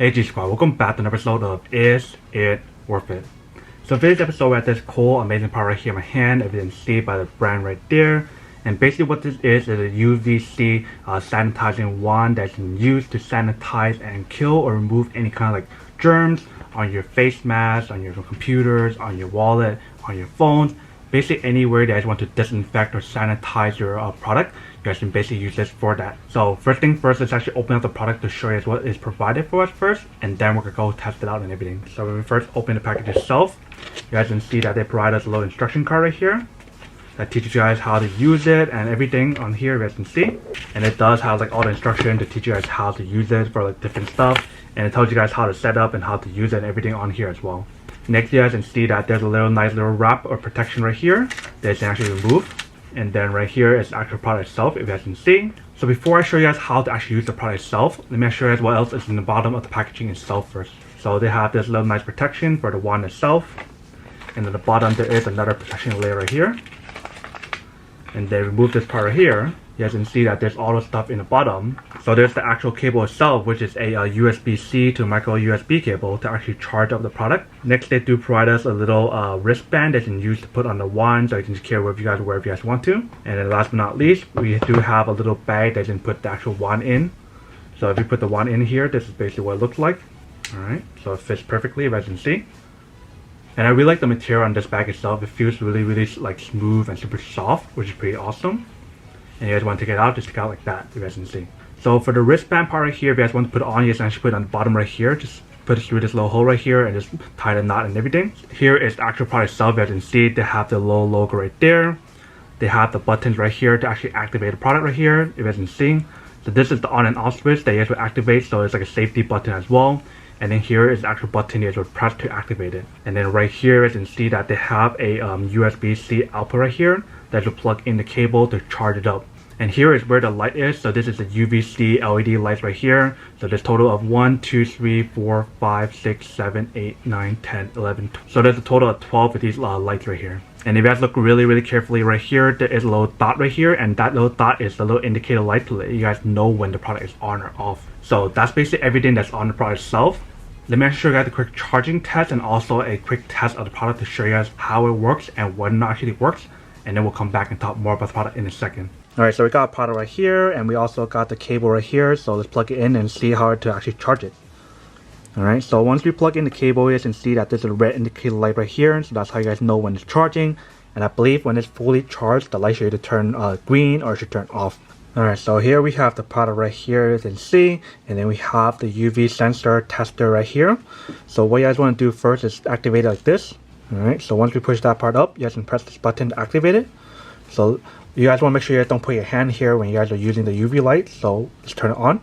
Hey G Squad, welcome back to an episode of Is It Worth It? So today's episode we have this cool amazing part right here in my hand, as you can see by the brand right there. And basically what this is a UVC sanitizing wand that can use to sanitize and kill or remove any kind of like germs on your face mask, on your computers, on your wallet, on your phones. Basically anywhere that you want to disinfect or sanitize your product, you guys can basically use this for that. So first thing first, let's actually open up the product to show you what is provided for us first, and then we're gonna go test it out and everything. So when we first open the package itself, you guys can see that they provide us a little instruction card right here that teaches you guys how to use it and everything on here, you guys can see. And it does have like all the instruction to teach you guys how to use it for like different stuff, and it tells you guys how to set up and how to use it and everything on here as well. Next, you guys can see that there's a nice little wrap or protection right here that you can actually remove. And then right here is the actual product itself, if you guys can see. So before I show you guys how to actually use the product itself, let me show you guys what else is in the bottom of the packaging itself first. So they have this little nice protection for the wand itself. And at the bottom there is another protection layer right here. And they remove this part right here. You guys can see that there's all the stuff in the bottom. So there's the actual cable itself, which is a USB-C to micro USB cable to actually charge up the product. Next, they do provide us a little wristband that you can use to put on the wand, so you can just carry wherever you guys want to. And then last but not least, we do have a little bag that you can put the actual wand in. So if you put the wand in here, this is basically what it looks like. Alright, so it fits perfectly, as you can see. And I really like the material on this bag itself. It feels really like smooth and super soft, which is pretty awesome. And you guys want to take it out, just take it out like that, you guys can see. So for the wristband part right here, if you guys want to put it on, you guys can actually put it on the bottom right here. Just put it through this little hole right here and just tie the knot and everything. Here is the actual product itself. As you can see, they have the little logo right there. They have the buttons right here to actually activate the product right here, if you guys can see. So this is the on and off switch that you guys will activate, so it's like a safety button as well. And then here is the actual button you guys will press to activate it. And then right here, as you can see that they have a USB-C output right here that will plug in the cable to charge it up. And here is where the light is. So this is the UVC LED lights right here. So there's a total of 1, 2, 3, 4, 5, 6, 7, 8, 9, 10, 11. So there's a total of 12 of these lights right here. And if you guys look really carefully right here, there is a little dot right here, and that little dot is the little indicator light to let you guys know when the product is on or off. So that's basically everything that's on the product itself. Let me show you guys a quick charging test and also a quick test of the product to show you guys how it works and when it actually works. And then we'll come back and talk more about the product in a second. Alright, so we got a product right here, and we also got the cable right here. So let's plug it in and see how to actually charge it. Alright, so once we plug in the cable, you guys can see that there's a red indicator light right here. So that's how you guys know when it's charging. And I believe when it's fully charged, the light should either turn green or it should turn off. Alright, so here we have the product right here, as you can see. And then we have the UV sensor tester right here. So what you guys want to do first is activate it like this. Alright, so once we push that part up, you guys can press this button to activate it. So you guys want to make sure you guys don't put your hand here when you guys are using the UV light. So let's turn it on.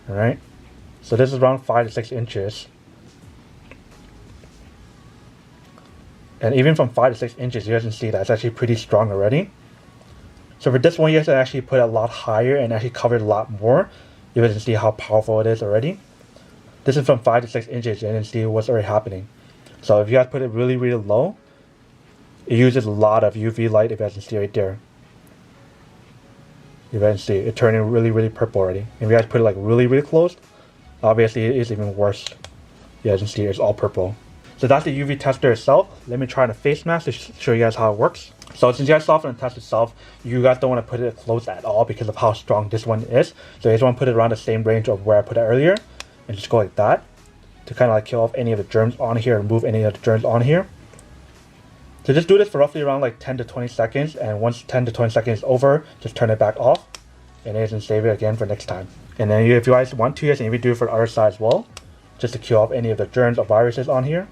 Alright, so this is around 5 to 6 inches. And even from 5 to 6 inches, you guys can see that it's actually pretty strong already. So for this one, you guys can actually put it a lot higher and actually cover it a lot more. You guys can see how powerful it is already. This is from 5 to 6 inches, and you can see what's already happening. So if you guys put it really low, it uses a lot of UV light, if you guys can see right there. You guys can see it turning really purple already. If you guys put it like really close, obviously it is even worse. You guys can see it's all purple. So that's the UV tester itself. Let me try the face mask to show you guys how it works. So since you guys saw from the test itself, you guys don't want to put it close at all because of how strong this one is. So you just want to put it around the same range of where I put it earlier, and just go like that to kind of like kill off any of the germs on here and remove any of the germs on here. So just do this for roughly around like 10 to 20 seconds, and once 10 to 20 seconds is over, just turn it back off, and then you can save it again for next time. And then if you guys want to, you guys can even do it for the other side as well, just to kill off any of the germs or viruses on here.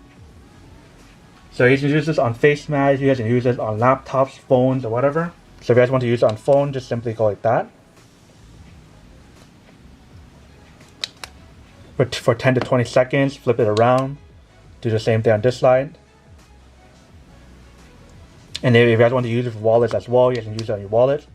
So you can use this on face masks, you guys can use this on laptops, phones, or whatever. So if you guys want to use it on phone, just simply go like that. For 10 to 20 seconds, flip it around, do the same thing on this side. And if you guys want to use it for wallets as well, you guys can use it on your wallet.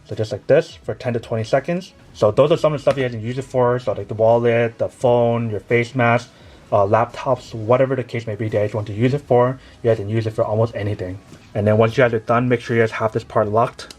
So just like this for 10 to 20 seconds. So those are some of the stuff you guys can use it for. So like the wallet, the phone, your face mask, laptops, whatever the case may be that you guys want to use it for, you guys can use it for almost anything. And then once you guys are done, make sure you guys have this part locked,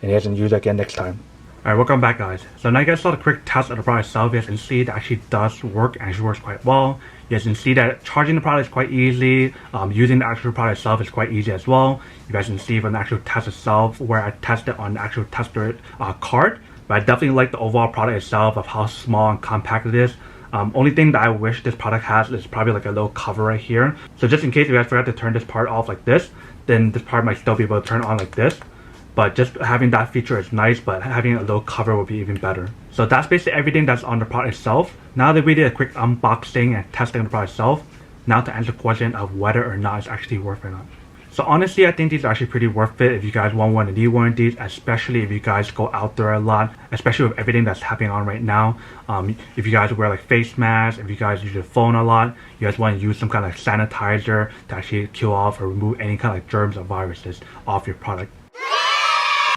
and you guys can use it again next time. Alright, welcome back guys. So now you guys saw the quick test of the product itself. You guys can see that actually does work and actually works quite well. You guys can see that charging the product is quite easy. Using the actual product itself is quite easy as well. You guys can see from the actual test itself where I tested on the actual tester card. But I definitely like the overall product itself of how small and compact it is. Only thing that I wish this product has is probably like a little cover right here. So just in case you guys forgot to turn this part off like this, then this part might still be able to turn on like this. But just having that feature is nice, but having a little cover would be even better. So that's basically everything that's on the product itself. Now that we did a quick unboxing and testing of the product itself, now to answer the question of whether or not it's actually worth it or not. So honestly, I think these are actually pretty worth it if you guys want one and need one of these, especially if you guys go out there a lot, especially with everything that's happening on right now. If you guys wear like face masks, if you guys use your phone a lot, you guys want to use some kind of sanitizer to actually kill off or remove any kind of like germs or viruses off your product.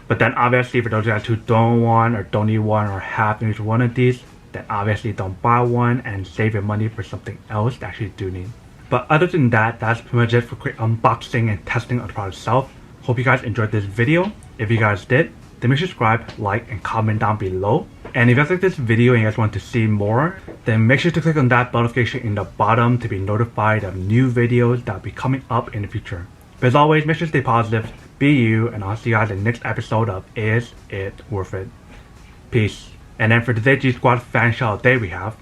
But then obviously for those guys who don't want or don't need one or have used one of these, then obviously don't buy one and save your money for something else that actually do need. But other than that, that's pretty much it for quick unboxing and testing of the product itself. Hope you guys enjoyed this video. If you guys did, then make sure to subscribe, like, and comment down below. And if you guys like this video and you guys want to see more, then make sure to click on that bell notification in the bottom to be notified of new videos that will be coming up in the future. But as always, make sure to stay positive, be you, and I'll see you guys in the next episode of Is It Worth It? Peace. And then for today's G Squad fan shout out day we have